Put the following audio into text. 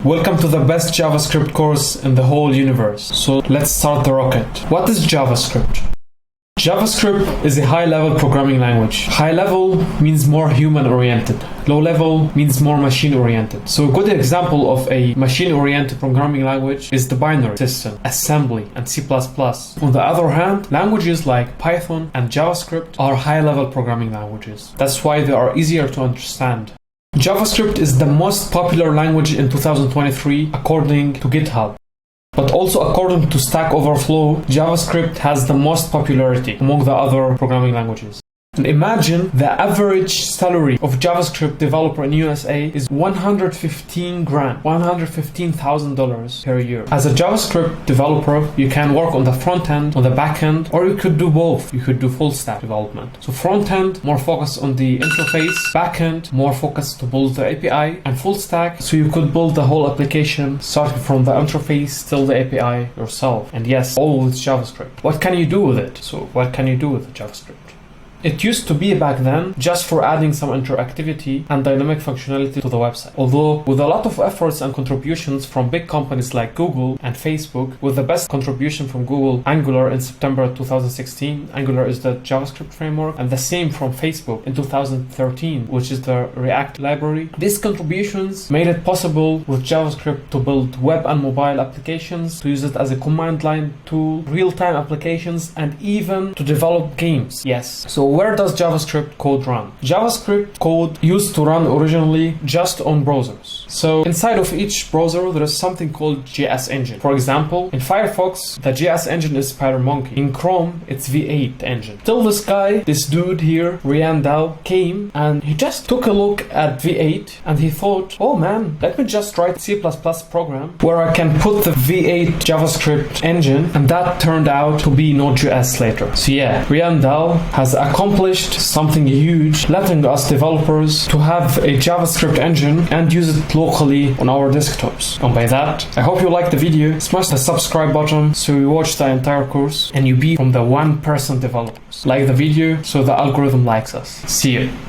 Welcome to the best JavaScript course in the whole universe. So let's start the rocket. What is JavaScript? JavaScript is a high-level programming language. High level means more human-oriented. Low level means more machine-oriented. So a good example of a machine-oriented programming language is the binary system, assembly, and C++. On the other hand, languages like Python and JavaScript are high-level programming languages. That's why they are easier to understand. JavaScript is the most popular language in 2023 according to GitHub. But also according to Stack Overflow, JavaScript has the most popularity among the other programming languages. And imagine the average salary of JavaScript developer in USA is $115,000 per year. As a JavaScript developer, you can work on the front end, on the back end, or you could do both. You could do full stack development. So front end, more focused on the interface, back end, more focused to build the API, and full stack, so you could build the whole application starting from the interface till the API yourself. And yes, all with JavaScript. What can you do with it? So what can you do with JavaScript? It used to be back then just for adding some interactivity and dynamic functionality to the website. Although with a lot of efforts and contributions from big companies like Google and Facebook, with the best contribution from Google, Angular in September 2016, Angular is the JavaScript framework, and the same from Facebook in 2013, which is the React library. These contributions made it possible with JavaScript to build web and mobile applications, to use it as a command line tool, real-time applications, and even to develop games. Yes. So where does JavaScript code run? JavaScript code used to run originally just on browsers. So inside of each browser, there is something called JS engine. For example, in Firefox, the JS engine is SpiderMonkey. In Chrome, it's V8 engine. Till this guy, this dude here, Randall, came and he just took a look at V8 and he thought, oh man, let me just write a C++ program where I can put the V8 JavaScript engine, and that turned out to be Node.js later. So yeah, Randall has accomplished something huge, letting us developers to have a JavaScript engine and use it locally on our desktops. And by that, I hope you liked the video. Smash the subscribe button so you watch the entire course and you be from the 1% developers. Like the video so the algorithm likes us. See you.